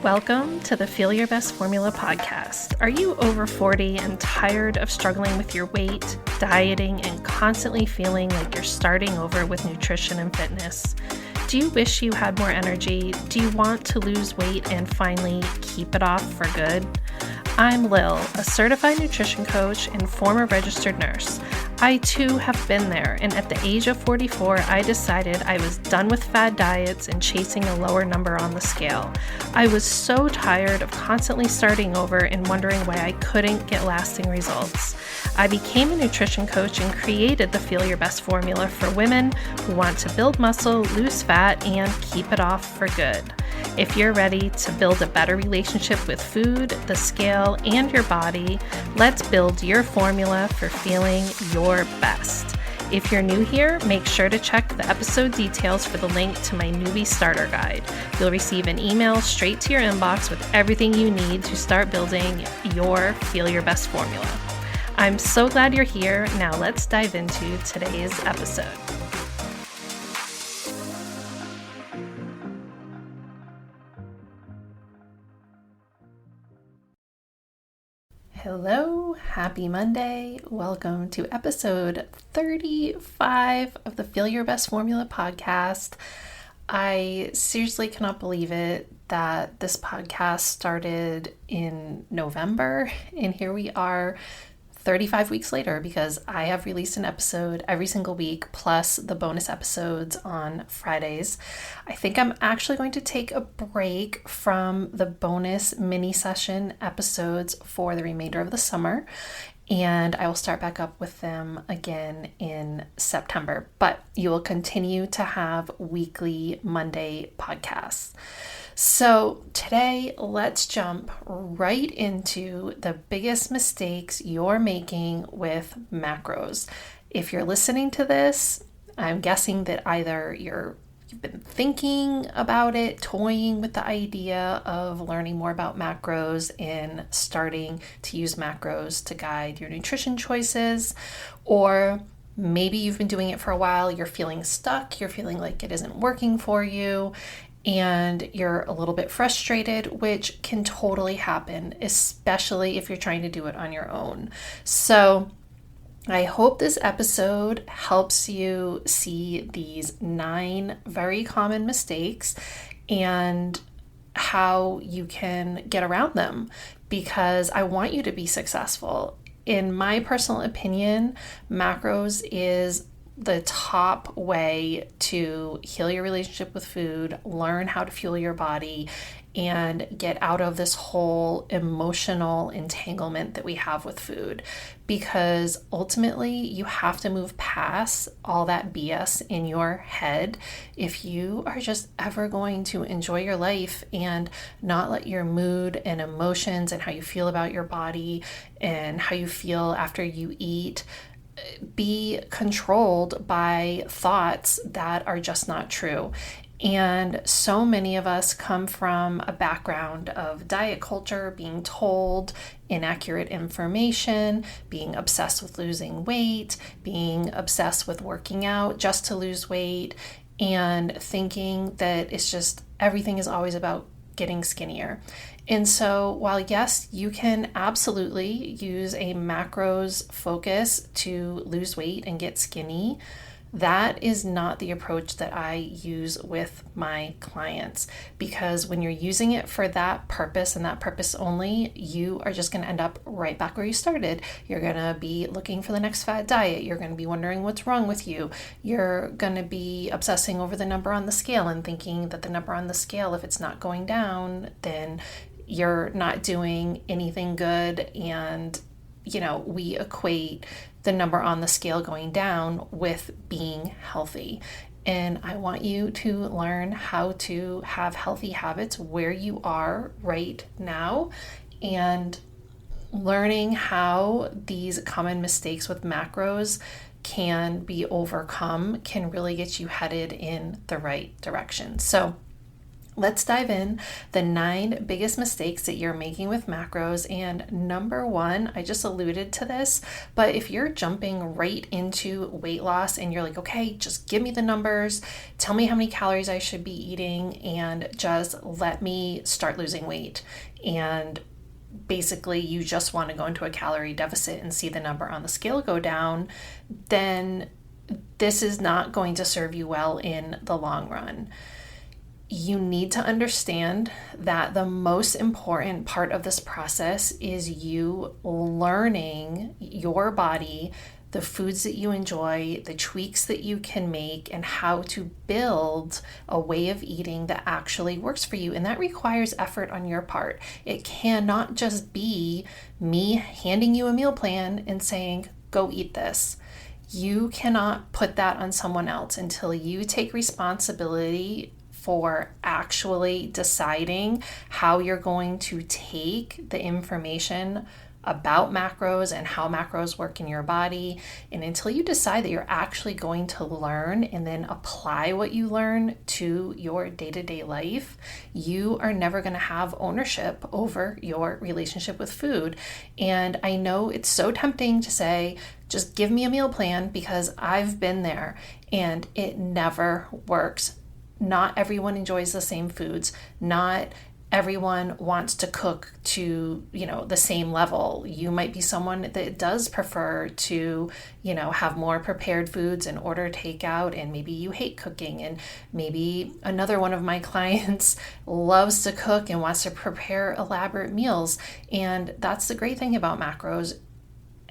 Welcome to the Feel Your Best Formula podcast. Are you over 40 and tired of struggling with your weight, dieting, and constantly feeling like you're starting over with nutrition and fitness? Do you wish you had more energy? Do you want to lose weight and finally keep it off for good? I'm Lil, a certified nutrition coach and former registered nurse. I too have been there, and at the age of 44, I decided I was done with fad diets and chasing a lower number on the scale. I was so tired of constantly starting over and wondering why I couldn't get lasting results. I became a nutrition coach and created the Feel Your Best formula for women who want to build muscle, lose fat, and keep it off for good. If you're ready to build a better relationship with food, the scale, and your body, let's build your formula for feeling your best. If you're new here, make sure to check the episode details for the link to my newbie starter guide. You'll receive an email straight to your inbox with everything you need to start building your Feel Your Best formula. I'm so glad you're here. Now let's dive into today's episode. Hello, happy Monday. Welcome to episode 35 of the Feel Your Best Formula podcast. I seriously cannot believe it that this podcast started in November, and here we are 35 weeks later, because I have released an episode every single week, plus the bonus episodes on Fridays. I think I'm actually going to take a break from the bonus mini session episodes for the remainder of the summer, and I will start back up with them again in September. But you will continue to have weekly Monday podcasts. So today, let's jump right into the biggest mistakes you're making with macros. If you're listening to this, I'm guessing that either you've been thinking about it, toying with the idea of learning more about macros and starting to use macros to guide your nutrition choices, or maybe you've been doing it for a while, you're feeling stuck, you're feeling like it isn't working for you, and you're a little bit frustrated, which can totally happen, especially if you're trying to do it on your own. So I hope this episode helps you see these 9 very common mistakes and how you can get around them, because I want you to be successful. In my personal opinion, macros is the top way to heal your relationship with food, learn how to fuel your body, and get out of this whole emotional entanglement that we have with food. Because ultimately, you have to move past all that BS in your head if you are just ever going to enjoy your life and not let your mood and emotions and how you feel about your body and how you feel after you eat be controlled by thoughts that are just not true. And so many of us come from a background of diet culture, being told inaccurate information, being obsessed with losing weight, being obsessed with working out just to lose weight, and thinking that it's just everything is always about getting skinnier. And so while yes, you can absolutely use a macros focus to lose weight and get skinny, that is not the approach that I use with my clients, because when you're using it for that purpose and that purpose only, you are just going to end up right back where you started. You're going to be looking for the next fad diet. You're going to be wondering what's wrong with you. You're going to be obsessing over the number on the scale and thinking that the number on the scale, if it's not going down, then you're not doing anything good. And, we equate the number on the scale going down with being healthy. And I want you to learn how to have healthy habits where you are right now, and learning how these common mistakes with macros can be overcome can really get you headed in the right direction. So Let's dive in the 9 biggest mistakes that you're making with macros. And number 1, I just alluded to this, but if you're jumping right into weight loss and you're like, okay, just give me the numbers, tell me how many calories I should be eating, and just let me start losing weight. And basically you just want to go into a calorie deficit and see the number on the scale go down, then this is not going to serve you well in the long run. You need to understand that the most important part of this process is you learning your body, the foods that you enjoy, the tweaks that you can make, and how to build a way of eating that actually works for you. And that requires effort on your part. It cannot just be me handing you a meal plan and saying, go eat this. You cannot put that on someone else until you take responsibility for actually deciding how you're going to take the information about macros and how macros work in your body. And until you decide that you're actually going to learn and then apply what you learn to your day-to-day life, you are never going to have ownership over your relationship with food. And I know it's so tempting to say, just give me a meal plan, because I've been there and it never works. Not everyone enjoys the same foods. Not everyone wants to cook to, the same level. You might be someone that does prefer to, have more prepared foods and order takeout, and maybe you hate cooking. And maybe another one of my clients loves to cook and wants to prepare elaborate meals. And that's the great thing about macros.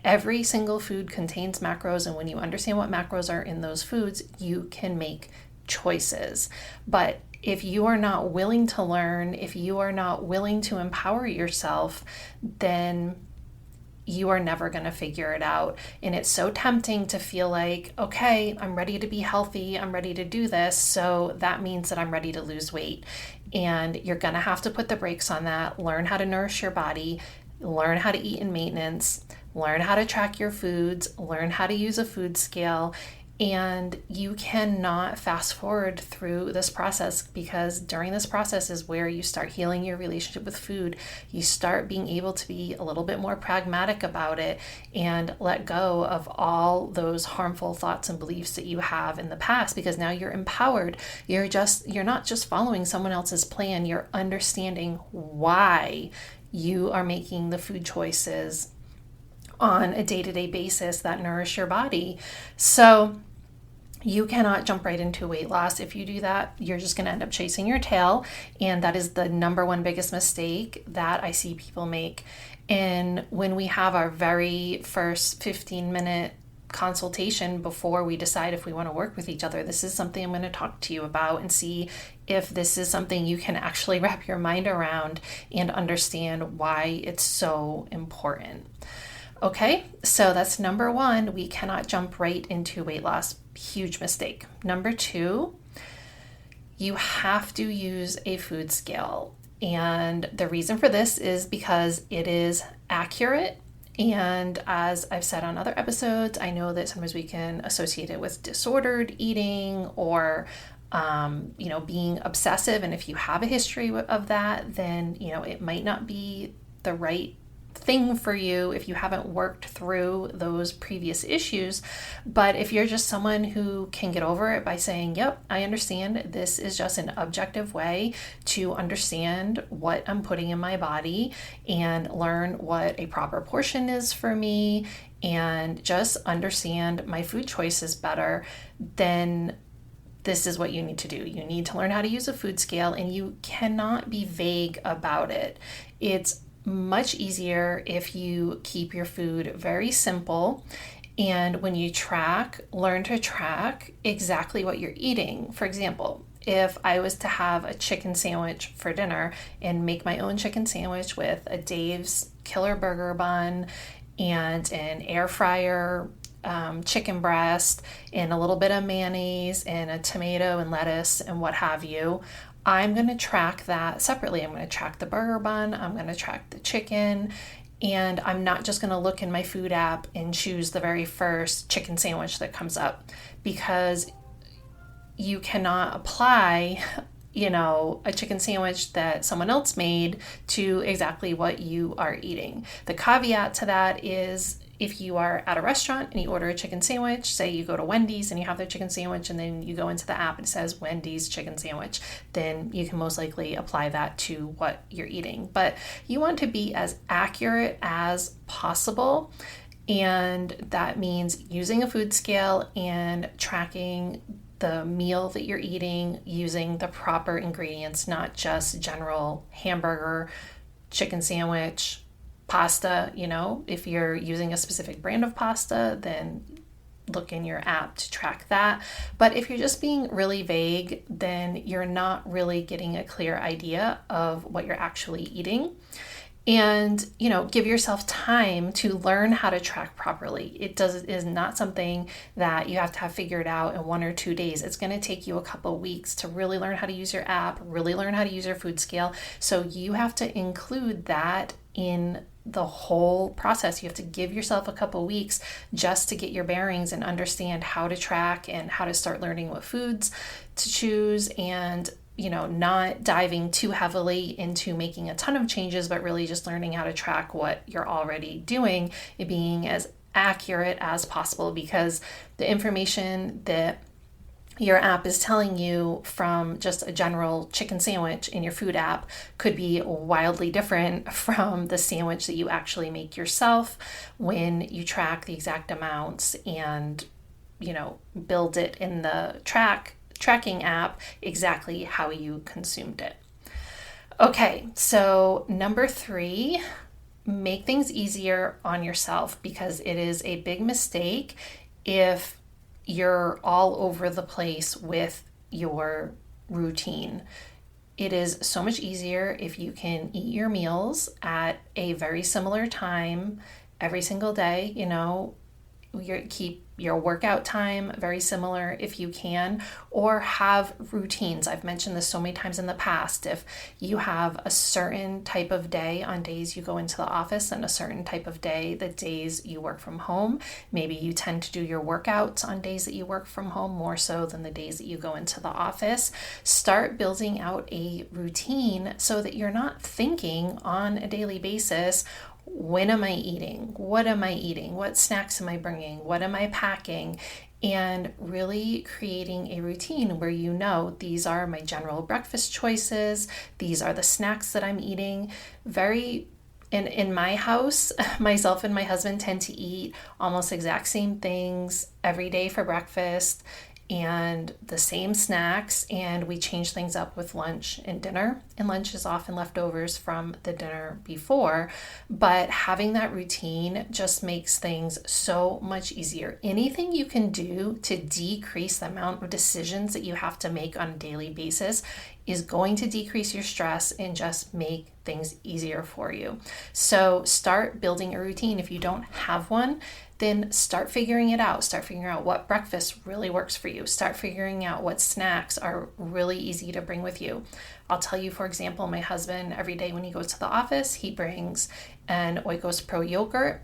Every single food contains macros, and when you understand what macros are in those foods, you can make choices. But if you are not willing to learn, if you are not willing to empower yourself, then you are never going to figure it out. And it's so tempting to feel like, okay, I'm ready to be healthy, I'm ready to do this, so that means that I'm ready to lose weight. And you're going to have to put the brakes on that, learn how to nourish your body, learn how to eat in maintenance, learn how to track your foods, learn how to use a food scale. And you cannot fast forward through this process, because during this process is where you start healing your relationship with food. You start being able to be a little bit more pragmatic about it and let go of all those harmful thoughts and beliefs that you have in the past, because now you're empowered. You're not just following someone else's plan. You're understanding why you are making the food choices on a day-to-day basis that nourish your body. So you cannot jump right into weight loss. If you do that, you're just going to end up chasing your tail. And that is the number one biggest mistake that I see people make. And when we have our very first 15-minute consultation before we decide if we want to work with each other, this is something I'm going to talk to you about and see if this is something you can actually wrap your mind around and understand why it's so important. Okay, so that's number 1. We cannot jump right into weight loss. Huge mistake. Number 2, you have to use a food scale. And the reason for this is because it is accurate. And as I've said on other episodes, I know that sometimes we can associate it with disordered eating or being obsessive. And if you have a history of that, then, it might not be the right thing for you if you haven't worked through those previous issues. But if you're just someone who can get over it by saying, yep, I understand, this is just an objective way to understand what I'm putting in my body and learn what a proper portion is for me and just understand my food choices better, then this is what you need to do. You need to learn how to use a food scale, and you cannot be vague about it. It's much easier if you keep your food very simple, and when you learn to track exactly what you're eating. For example, if I was to have a chicken sandwich for dinner and make my own chicken sandwich with a Dave's Killer Burger bun and an air fryer chicken breast and a little bit of mayonnaise and a tomato and lettuce and what have you, I'm going to track that separately. I'm going to track the burger bun, I'm going to track the chicken, and I'm not just going to look in my food app and choose the very first chicken sandwich that comes up, because you cannot apply a chicken sandwich that someone else made to exactly what you are eating. The caveat to that is if you are at a restaurant and you order a chicken sandwich, say you go to Wendy's and you have their chicken sandwich and then you go into the app and it says Wendy's chicken sandwich, then you can most likely apply that to what you're eating. But you want to be as accurate as possible. And that means using a food scale and tracking the meal that you're eating using the proper ingredients, not just general hamburger, chicken sandwich, pasta. If you're using a specific brand of pasta, then look in your app to track that. But if you're just being really vague, then you're not really getting a clear idea of what you're actually eating. And, give yourself time to learn how to track properly. It is not something that you have to have figured out in 1 or 2 days. It's going to take you a couple weeks to really learn how to use your app, really learn how to use your food scale. So you have to include that in the whole process. You have to give yourself a couple weeks just to get your bearings and understand how to track and how to start learning what foods to choose, and not diving too heavily into making a ton of changes, but really just learning how to track what you're already doing and being as accurate as possible, because the information that your app is telling you from just a general chicken sandwich in your food app could be wildly different from the sandwich that you actually make yourself when you track the exact amounts and, build it in the tracking app exactly how you consumed it. Okay, so number 3, make things easier on yourself, because it is a big mistake if you're all over the place with your routine. It is so much easier if you can eat your meals at a very similar time every single day. Keep your workout time very similar if you can, or have routines. I've mentioned this so many times in the past. If you have a certain type of day on days you go into the office and a certain type of day the days you work from home, maybe you tend to do your workouts on days that you work from home more so than the days that you go into the office. Start building out a routine so that you're not thinking on a daily basis, when am I eating? What am I eating? What snacks am I bringing? What am I packing? And really creating a routine where these are my general breakfast choices. These are the snacks that I'm eating. In my house, myself and my husband tend to eat almost exact same things every day for breakfast and the same snacks, and we change things up with lunch and dinner. And lunch is often leftovers from the dinner before, but having that routine just makes things so much easier. Anything you can do to decrease the amount of decisions that you have to make on a daily basis is going to decrease your stress and just make things easier for you. So start building a routine. If you don't have one, then start figuring it out. Start figuring out what breakfast really works for you. Start figuring out what snacks are really easy to bring with you. I'll tell you, for example, my husband, every day when he goes to the office, he brings an Oikos Pro yogurt.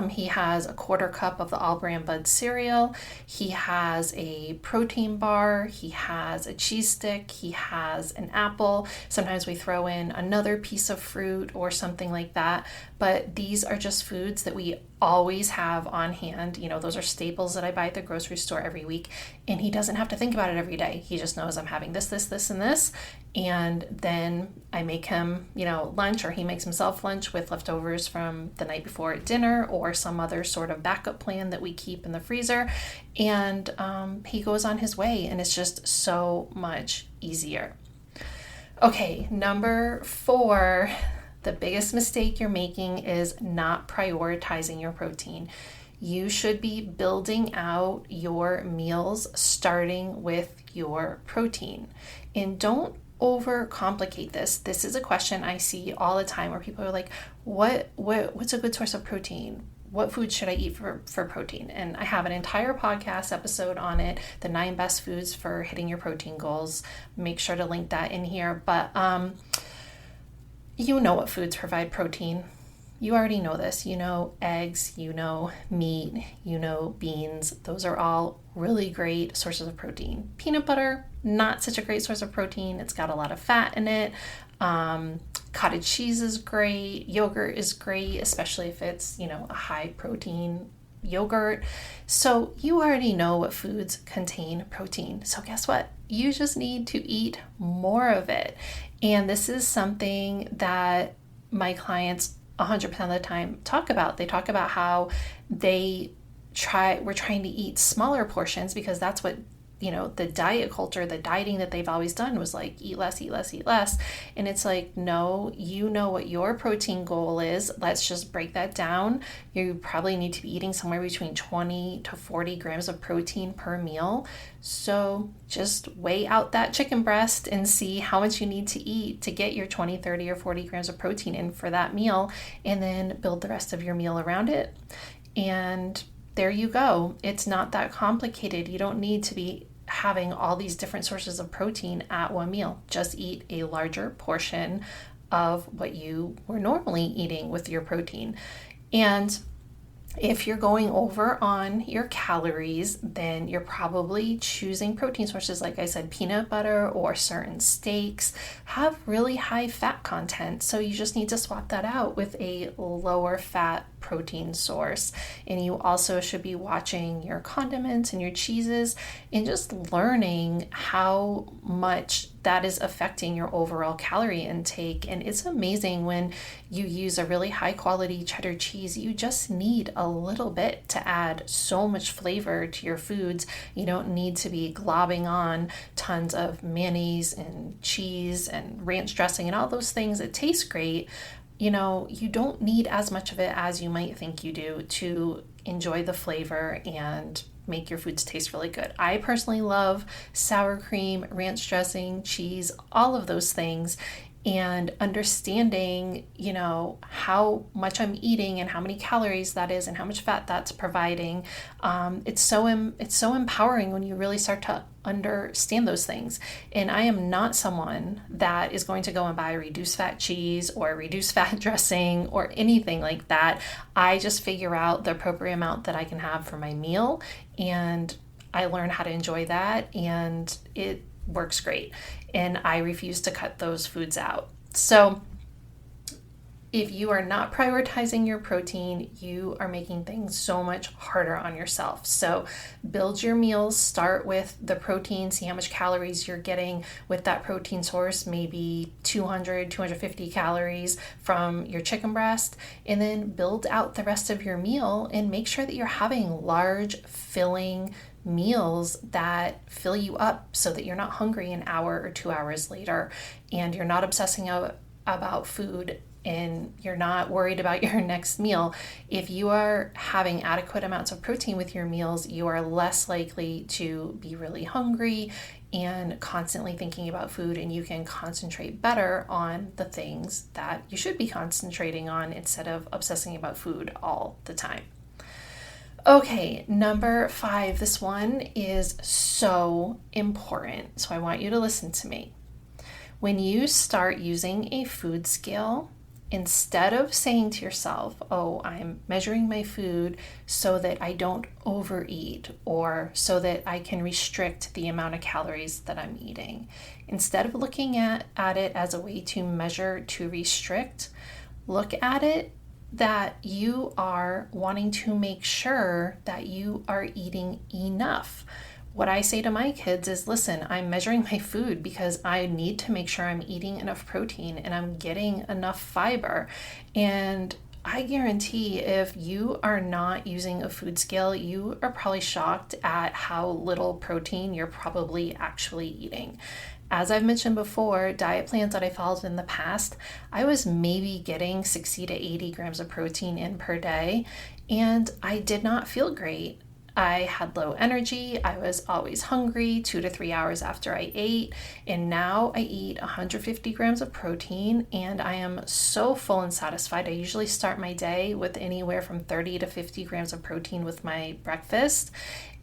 He has a 1/4 cup of the All Brand Bud cereal. He has a protein bar. He has a cheese stick. He has an apple. Sometimes we throw in another piece of fruit or something like that. But these are just foods that we always have on hand. Those are staples that I buy at the grocery store every week. And he doesn't have to think about it every day. He just knows I'm having this, and this. And then I make him, lunch, or he makes himself lunch with leftovers from the night before at dinner or some other sort of backup plan that we keep in the freezer. And he goes on his way, and it's just so much easier. Okay, number 4, the biggest mistake you're making is not prioritizing your protein. You should be building out your meals starting with your protein. And don't overcomplicate this. This is a question I see all the time where people are like, what's a good source of protein? What food should I eat for protein? And I have an entire podcast episode on it, the 9 best foods for hitting your protein goals. Make sure to link that in here. But you know what foods provide protein. You already know this. Eggs, meat, beans. Those are all really great sources of protein. Peanut butter, not such a great source of protein. It's got a lot of fat in it. Cottage cheese is great. Yogurt is great, especially if it's, a high protein yogurt. So you already know what foods contain protein. So guess what? You just need to eat more of it. And this is something that my clients 100% of the time talk about. They talk about how we're trying to eat smaller portions because that's what the diet culture, the dieting that they've always done was like, eat less, eat less, eat less. And it's like, no, you know what your protein goal is. Let's just break that down. You probably need to be eating somewhere between 20 to 40 grams of protein per meal. So just weigh out that chicken breast and see how much you need to eat to get your 20, 30, or 40 grams of protein in for that meal, and then build the rest of your meal around it. And there you go. It's not that complicated. You don't need to be having all these different sources of protein at one meal. Just eat a larger portion of what you were normally eating with your protein. And if you're going over on your calories, then you're probably choosing protein sources. Like I said, peanut butter or certain steaks have really high fat content. So you just need to swap that out with a lower fat protein source. And you also should be watching your condiments and your cheeses and just learning how much that is affecting your overall calorie intake. And it's amazing when you use a really high quality cheddar cheese. You just need a little bit to add so much flavor to your foods. You don't need to be globbing on tons of mayonnaise and cheese and ranch dressing and all those things. It tastes great. You don't need as much of it as you might think you do to enjoy the flavor and make your foods taste really good. I personally love sour cream, ranch dressing, cheese, all of those things. And understanding, how much I'm eating and how many calories that is and how much fat that's providing. It's so empowering when you really start to understand those things. And I am not someone that is going to go and buy reduced fat cheese or reduced fat dressing or anything like that. I just figure out the appropriate amount that I can have for my meal, and I learn how to enjoy that, and it works great. And I refuse to cut those foods out. So if you are not prioritizing your protein, you are making things so much harder on yourself. So build your meals, start with the protein, see how much calories you're getting with that protein source, maybe 200, 250 calories from your chicken breast, and then build out the rest of your meal and make sure that you're having large, filling meals that fill you up so that you're not hungry an hour or 2 hours later, and you're not obsessing about food and you're not worried about your next meal. If you are having adequate amounts of protein with your meals, you are less likely to be really hungry and constantly thinking about food, and you can concentrate better on the things that you should be concentrating on instead of obsessing about food all the time. Okay, number 5, this one is so important, so I want you to listen to me. When you start using a food scale, instead of saying to yourself, oh, I'm measuring my food so that I don't overeat or so that I can restrict the amount of calories that I'm eating, instead of looking at it as a way to measure to restrict, look at it that you are wanting to make sure that you are eating enough. What I say to my kids is, listen, I'm measuring my food because I need to make sure I'm eating enough protein and I'm getting enough fiber. And I guarantee if you are not using a food scale, you are probably shocked at how little protein you're probably actually eating. As I've mentioned before, diet plans that I followed in the past, I was maybe getting 60 to 80 grams of protein in per day, and I did not feel great. I had low energy, I was always hungry 2 to 3 hours after I ate, and now I eat 150 grams of protein and I am so full and satisfied. I usually start my day with anywhere from 30 to 50 grams of protein with my breakfast,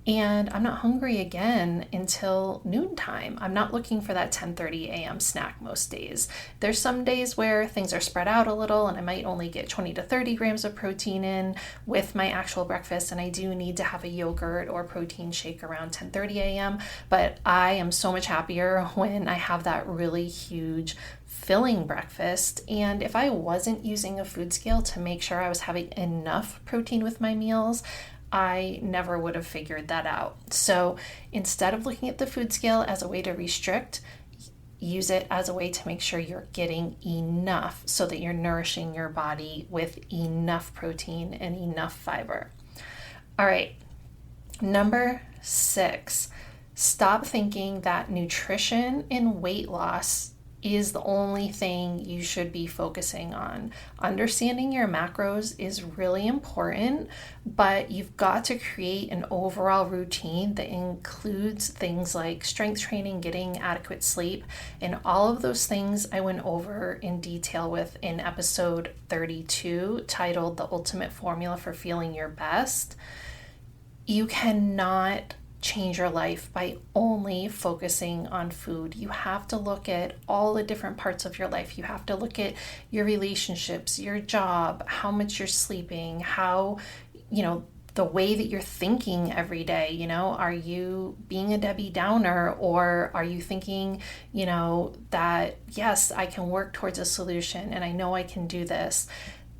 and I'm not hungry again until noontime. I'm not looking for that 10:30 a.m. snack most days. There's some days where things are spread out a little and I might only get 20 to 30 grams of protein in with my actual breakfast, and I do need to have a yogurt or protein shake around 10:30 a.m. But I am so much happier when I have that really huge filling breakfast. And if I wasn't using a food scale to make sure I was having enough protein with my meals, I never would have figured that out. So instead of looking at the food scale as a way to restrict, use it as a way to make sure you're getting enough so that you're nourishing your body with enough protein and enough fiber. All right, number 6, stop thinking that nutrition and weight loss is the only thing you should be focusing on. Understanding your macros is really important, but you've got to create an overall routine that includes things like strength training, getting adequate sleep, and all of those things I went over in detail with in episode 32, titled The Ultimate Formula for Feeling Your Best. You cannot change your life by only focusing on food. You have to look at all the different parts of your life. You have to look at your relationships, your job, how much you're sleeping, how, the way that you're thinking every day. Are you being a Debbie Downer, or are you thinking, that yes, I can work towards a solution and I know I can do this.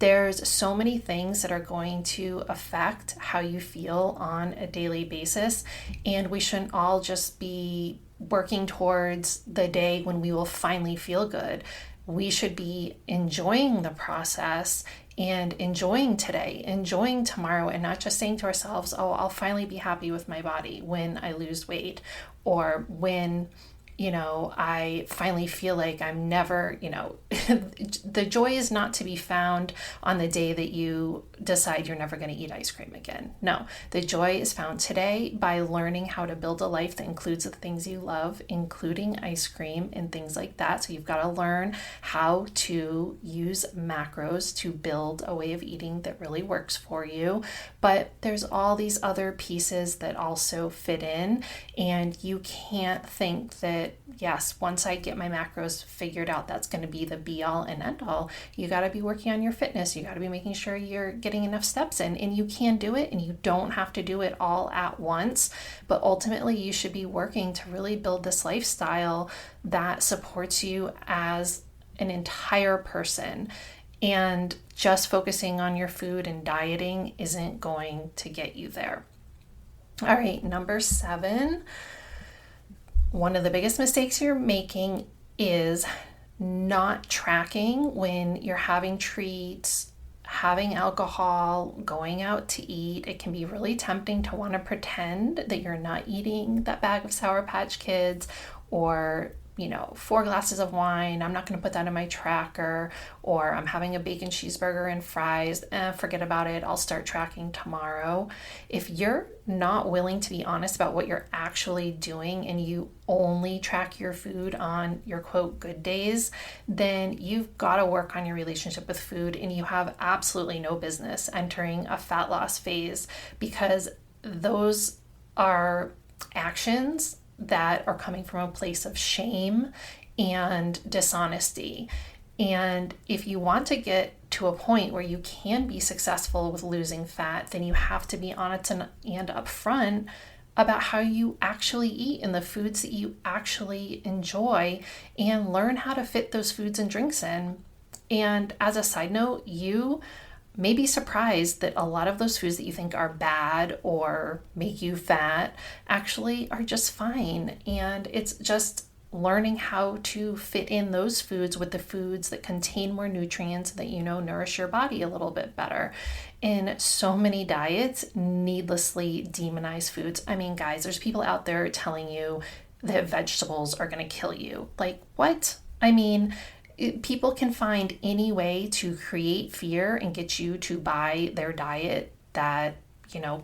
There's so many things that are going to affect how you feel on a daily basis, and we shouldn't all just be working towards the day when we will finally feel good. We should be enjoying the process and enjoying today, enjoying tomorrow, and not just saying to ourselves, oh, I'll finally be happy with my body when I lose weight, or when I finally feel like I'm never, the joy is not to be found on the day that you decide you're never going to eat ice cream again. No, the joy is found today by learning how to build a life that includes the things you love, including ice cream and things like that. So you've got to learn how to use macros to build a way of eating that really works for you. But there's all these other pieces that also fit in, and you can't think that, yes, once I get my macros figured out, that's going to be the be all and end all. You got to be working on your fitness. You got to be making sure you're getting enough steps in, and you can do it, and you don't have to do it all at once. But ultimately, you should be working to really build this lifestyle that supports you as an entire person. And just focusing on your food and dieting isn't going to get you there. All right, number 7. One of the biggest mistakes you're making is not tracking when you're having treats, having alcohol, going out to eat. It can be really tempting to want to pretend that you're not eating that bag of Sour Patch Kids, or 4 glasses of wine. I'm not going to put that in my tracker. Or I'm having a bacon cheeseburger and fries. Forget about it. I'll start tracking tomorrow. If you're not willing to be honest about what you're actually doing, and you only track your food on your quote good days, then you've got to work on your relationship with food, and you have absolutely no business entering a fat loss phase, because those are actions that are coming from a place of shame and dishonesty. And if you want to get to a point where you can be successful with losing fat, then you have to be honest and upfront about how you actually eat and the foods that you actually enjoy, and learn how to fit those foods and drinks in. And as a side note, you may be surprised that a lot of those foods that you think are bad or make you fat actually are just fine. And it's just learning how to fit in those foods with the foods that contain more nutrients that nourish your body a little bit better. In so many diets, needlessly demonize foods. I mean, guys, there's people out there telling you that vegetables are going to kill you. Like, what? I mean, people can find any way to create fear and get you to buy their diet that,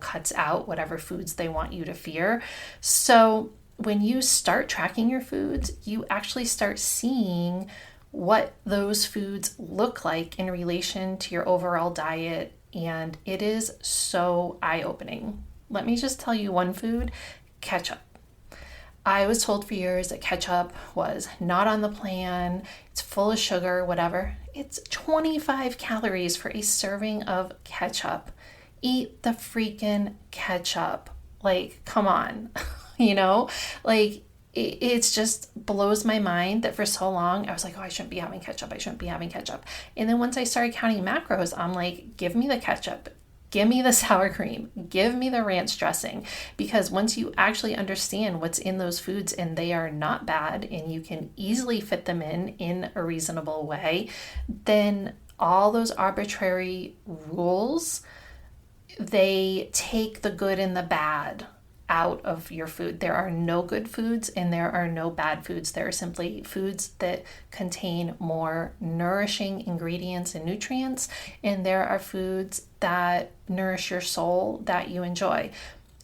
cuts out whatever foods they want you to fear. So when you start tracking your foods, you actually start seeing what those foods look like in relation to your overall diet. And it is so eye-opening. Let me just tell you one food: ketchup. I was told for years that ketchup was not on the plan, it's full of sugar, whatever. It's 25 calories for a serving of ketchup. Eat the freaking ketchup. Like, come on. you know? Like, it's just blows my mind that for so long I was like, oh, I shouldn't be having ketchup. I shouldn't be having ketchup. And then once I started counting macros, I'm like, give me the ketchup. Give me the sour cream, give me the ranch dressing, because once you actually understand what's in those foods and they are not bad and you can easily fit them in a reasonable way, then all those arbitrary rules, they take the good and the bad out of your food. There are no good foods and there are no bad foods. There are simply foods that contain more nourishing ingredients and nutrients, and there are foods that nourish your soul that you enjoy.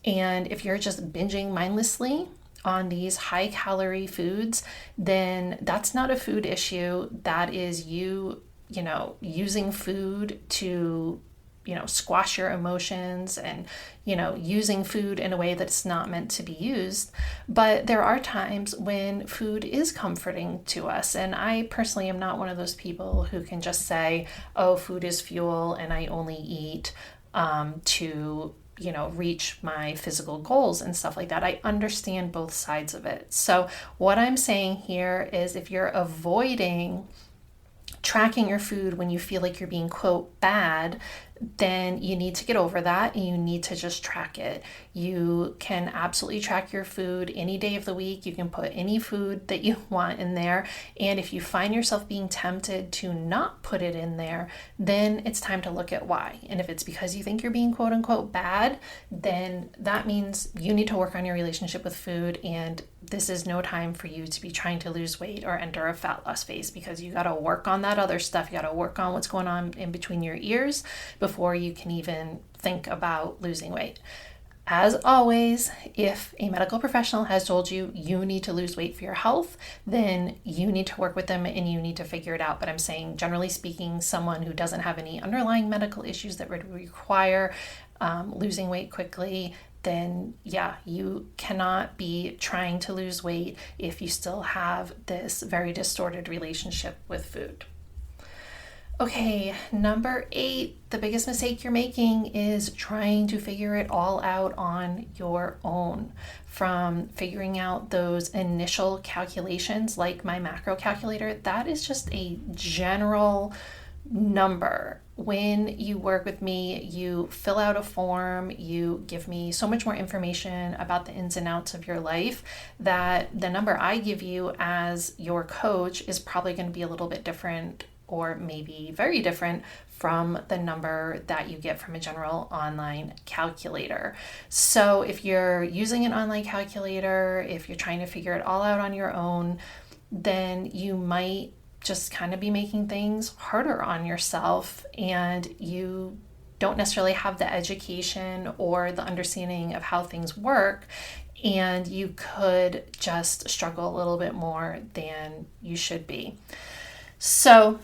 And if you're just binging mindlessly on these high calorie foods, then that's not a food issue. That is you using food to squash your emotions and, using food in a way that's not meant to be used. But there are times when food is comforting to us. And I personally am not one of those people who can just say, oh, food is fuel and I only eat to reach my physical goals and stuff like that. I understand both sides of it. So what I'm saying here is, if you're avoiding tracking your food when you feel like you're being, quote, bad, then you need to get over that and you need to just track it. You can absolutely track your food any day of the week. You can put any food that you want in there. And if you find yourself being tempted to not put it in there, then it's time to look at why. And if it's because you think you're being, quote unquote, bad, then that means you need to work on your relationship with food. And this is no time for you to be trying to lose weight or enter a fat loss phase, because you got to work on that other stuff. You got to work on what's going on in between your ears before you can even think about losing weight. As always, if a medical professional has told you you need to lose weight for your health, then you need to work with them and you need to figure it out. But I'm saying, generally speaking, someone who doesn't have any underlying medical issues that would require losing weight quickly, then yeah, you cannot be trying to lose weight if you still have this very distorted relationship with food. Okay, number 8, the biggest mistake you're making is trying to figure it all out on your own. From figuring out those initial calculations, like my macro calculator, that is just a general number. When you work with me, you fill out a form, you give me so much more information about the ins and outs of your life, that the number I give you as your coach is probably going to be a little bit different, or maybe very different, from the number that you get from a general online calculator. So if you're using an online calculator, if you're trying to figure it all out on your own, then you might just kind of be making things harder on yourself, and you don't necessarily have the education or the understanding of how things work, and you could just struggle a little bit more than you should be. So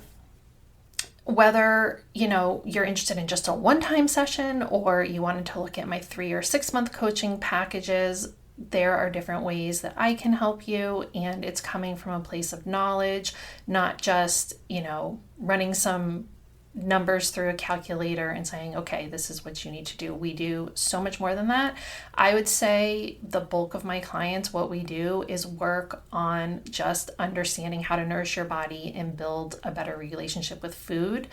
whether you're interested in just a one-time session or you wanted to look at my 3 or 6 month coaching packages, there are different ways that I can help you, and it's coming from a place of knowledge, not just running some numbers through a calculator and saying, okay, this is what you need to do. We do so much more than that. I would say the bulk of my clients, what we do is work on just understanding how to nourish your body and build a better relationship with food,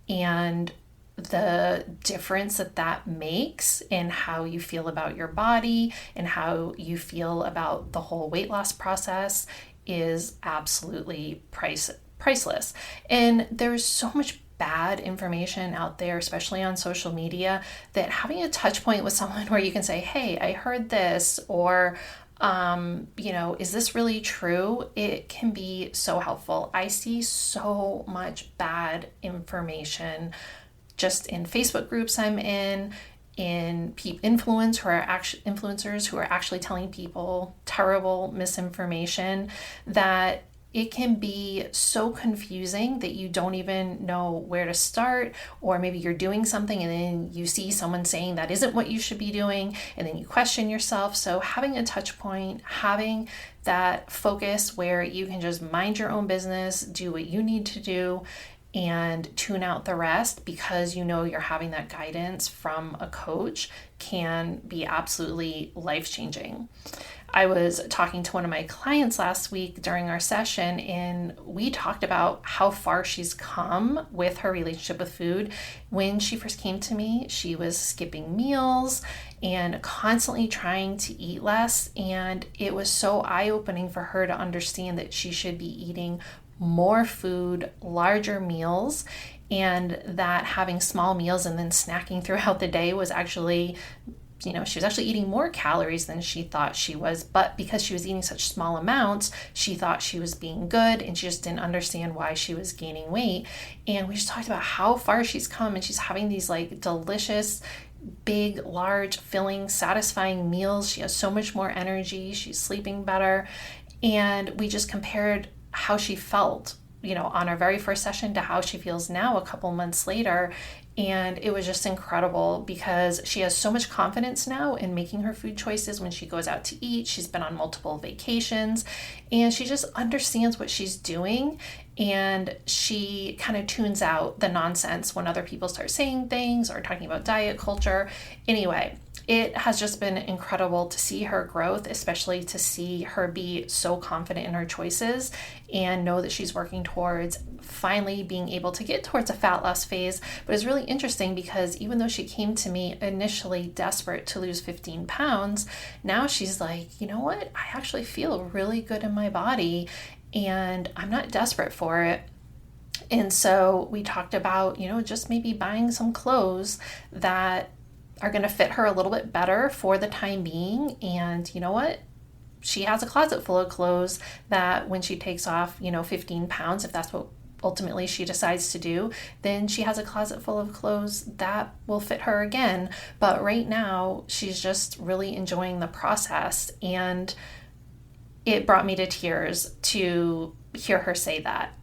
and the difference that makes in how you feel about your body and how you feel about the whole weight loss process is absolutely priceless. And there's so much bad information out there, especially on social media, that having a touch point with someone where you can say, hey, I heard this, or is this really true? It can be so helpful. I see so much bad information just in Facebook groups I'm in influencers who are actually telling people terrible misinformation, that it can be so confusing that you don't even know where to start, or maybe you're doing something and then you see someone saying that isn't what you should be doing, and then you question yourself. So having a touch point, having that focus where you can just mind your own business, do what you need to do, and tune out the rest because you know you're having that guidance from a coach can be absolutely life-changing. I was talking to one of my clients last week during our session, and we talked about how far she's come with her relationship with food. When she first came to me, she was skipping meals and constantly trying to eat less, and it was so eye-opening for her to understand that she should be eating more food, larger meals, and that having small meals and then snacking throughout the day was actually, she was actually eating more calories than she thought she was, but because she was eating such small amounts, she thought she was being good, and she just didn't understand why she was gaining weight. And we just talked about how far she's come, and she's having these like delicious, big, large, filling, satisfying meals. She has so much more energy. She's sleeping better. And we just compared how she felt, on our very first session to how she feels now a couple months later. And it was just incredible because she has so much confidence now in making her food choices when she goes out to eat. She's been on multiple vacations and she just understands what she's doing. And she kind of tunes out the nonsense when other people start saying things or talking about diet culture. Anyway, it has just been incredible to see her growth, especially to see her be so confident in her choices and know that she's working towards finally being able to get towards a fat loss phase. But it's really interesting because even though she came to me initially desperate to lose 15 pounds, now she's like, you know what? I actually feel really good in my body and I'm not desperate for it. And so we talked about, just maybe buying some clothes that are going to fit her a little bit better for the time being. And you know what? She has a closet full of clothes that when she takes off, 15 pounds, if that's what ultimately she decides to do, then she has a closet full of clothes that will fit her again. But right now, she's just really enjoying the process. And it brought me to tears to hear her say that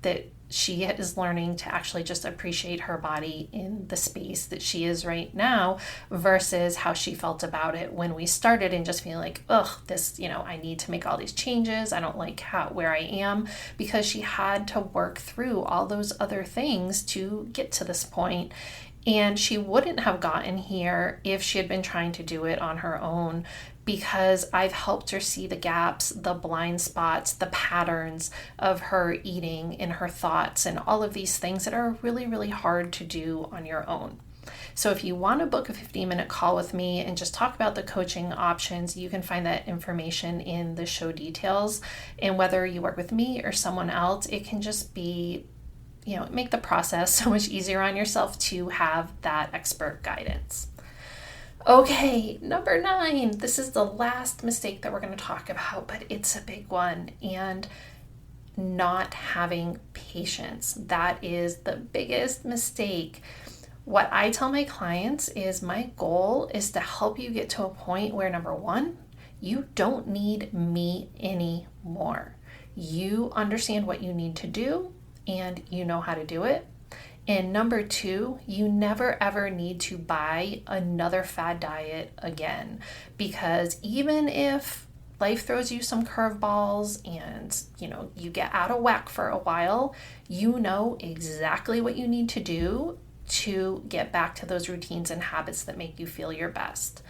she is learning to actually just appreciate her body in the space that she is right now versus how she felt about it when we started and just feeling like, this, I need to make all these changes. I don't like where I am, because she had to work through all those other things to get to this point. And she wouldn't have gotten here if she had been trying to do it on her own, because I've helped her see the gaps, the blind spots, the patterns of her eating and her thoughts and all of these things that are really, really hard to do on your own. So if you want to book a 15-minute call with me and just talk about the coaching options, you can find that information in the show details. And whether you work with me or someone else, it can just be, make the process so much easier on yourself to have that expert guidance. Okay, number 9. This is the last mistake that we're going to talk about, but it's a big one. And not having patience. That is the biggest mistake. What I tell my clients is my goal is to help you get to a point where, number 1, you don't need me anymore. You understand what you need to do and you know how to do it. And number 2, you never ever need to buy another fad diet again, because even if life throws you some curveballs and, you get out of whack for a while, you know exactly what you need to do to get back to those routines and habits that make you feel your best.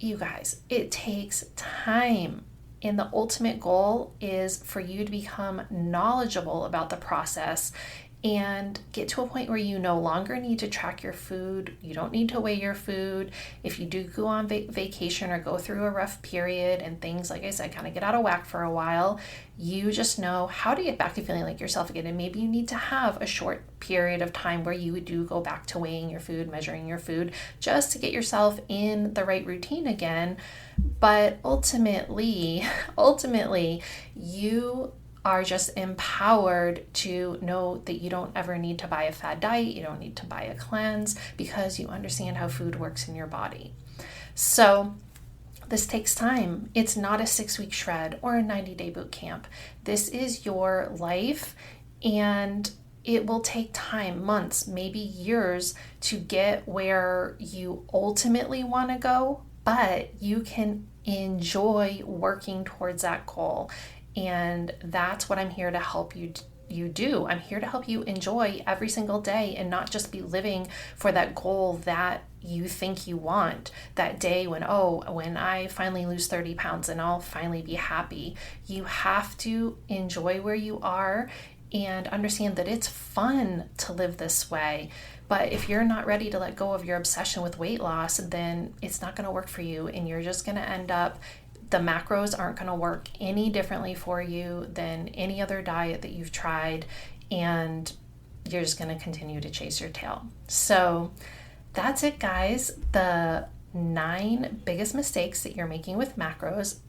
You guys, it takes time. And the ultimate goal is for you to become knowledgeable about the process and get to a point where you no longer need to track your food. You don't need to weigh your food. If you do go on vacation or go through a rough period and things, like I said, kind of get out of whack for a while, you just know how to get back to feeling like yourself again. And maybe you need to have a short period of time where you do go back to weighing your food, measuring your food, just to get yourself in the right routine again. But ultimately, you are just empowered to know that you don't ever need to buy a fad diet, you don't need to buy a cleanse, because you understand how food works in your body. So This takes time. It's not a 6-week shred or a 90-day boot camp. This is your life, and it will take time, months, maybe years to get where you ultimately want to go, but you can enjoy working towards that goal. And that's what I'm here to help you do. I'm here to help you enjoy every single day and not just be living for that goal that you think you want, that day when I finally lose 30 pounds and I'll finally be happy. You have to enjoy where you are and understand that it's fun to live this way. But if you're not ready to let go of your obsession with weight loss, then it's not going to work for you, and you're just going to end up, the macros aren't going to work any differently for you than any other diet that you've tried, and you're just going to continue to chase your tail. So that's it, guys. The 9 biggest mistakes that you're making with macros.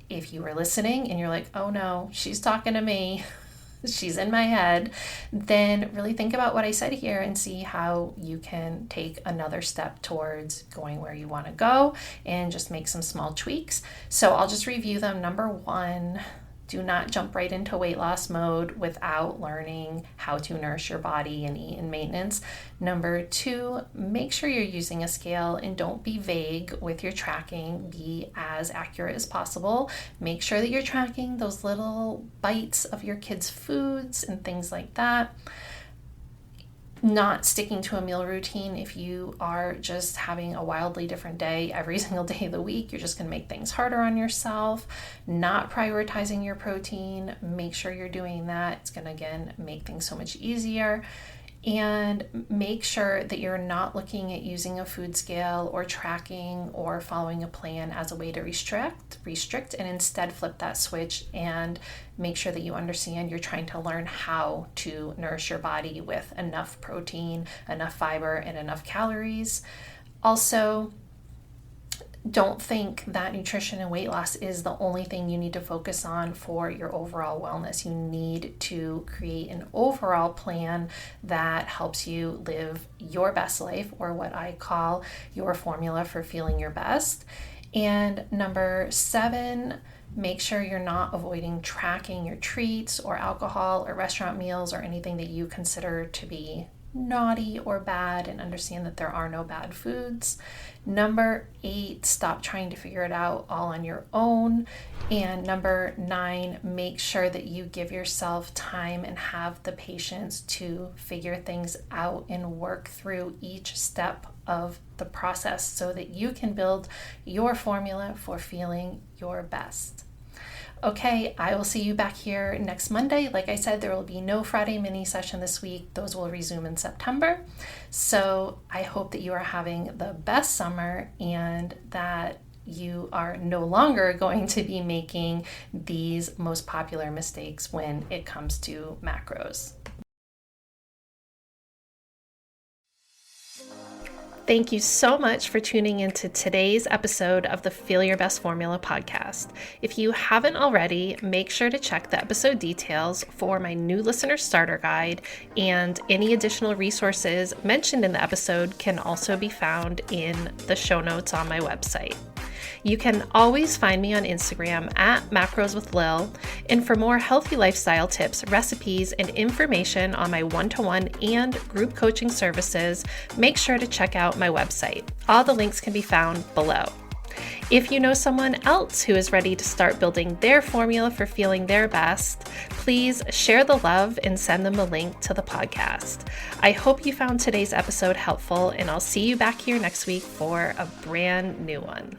If you were listening and you're like, oh no, she's talking to me, she's in my head, then really think about what I said here and see how you can take another step towards going where you want to go and just make some small tweaks. So I'll just review them. Number 1, do not jump right into weight loss mode without learning how to nourish your body and eat in maintenance. Number 2, make sure you're using a scale and don't be vague with your tracking. Be as accurate as possible. Make sure that you're tracking those little bites of your kids' foods and things like that. Not sticking to a meal routine. If you are just having a wildly different day every single day of the week, you're just going to make things harder on yourself. Not prioritizing your protein. Make sure you're doing that. It's going to, again, make things so much easier. And make sure that you're not looking at using a food scale or tracking or following a plan as a way to restrict, and instead flip that switch and make sure that you understand you're trying to learn how to nourish your body with enough protein, enough fiber, and enough calories. Also, don't think that nutrition and weight loss is the only thing you need to focus on for your overall wellness. You need to create an overall plan that helps you live your best life, or what I call your formula for feeling your best. And number 7, make sure you're not avoiding tracking your treats or alcohol or restaurant meals or anything that you consider to be naughty or bad, and understand that there are no bad foods. Number 8, stop trying to figure it out all on your own. And number 9, make sure that you give yourself time and have the patience to figure things out and work through each step of the process so that you can build your formula for feeling your best. Okay, I will see you back here next Monday. Like I said, there will be no Friday mini session this week. Those will resume in September. So I hope that you are having the best summer and that you are no longer going to be making these most popular mistakes when it comes to macros. Thank you so much for tuning into today's episode of the Feel Your Best Formula podcast. If you haven't already, make sure to check the episode details for my new listener starter guide, and any additional resources mentioned in the episode can also be found in the show notes on my website. You can always find me on Instagram at Macros with Lil, and for more healthy lifestyle tips, recipes, and information on my one-to-one and group coaching services, make sure to check out my website. All the links can be found below. If you know someone else who is ready to start building their formula for feeling their best, please share the love and send them a link to the podcast. I hope you found today's episode helpful, and I'll see you back here next week for a brand new one.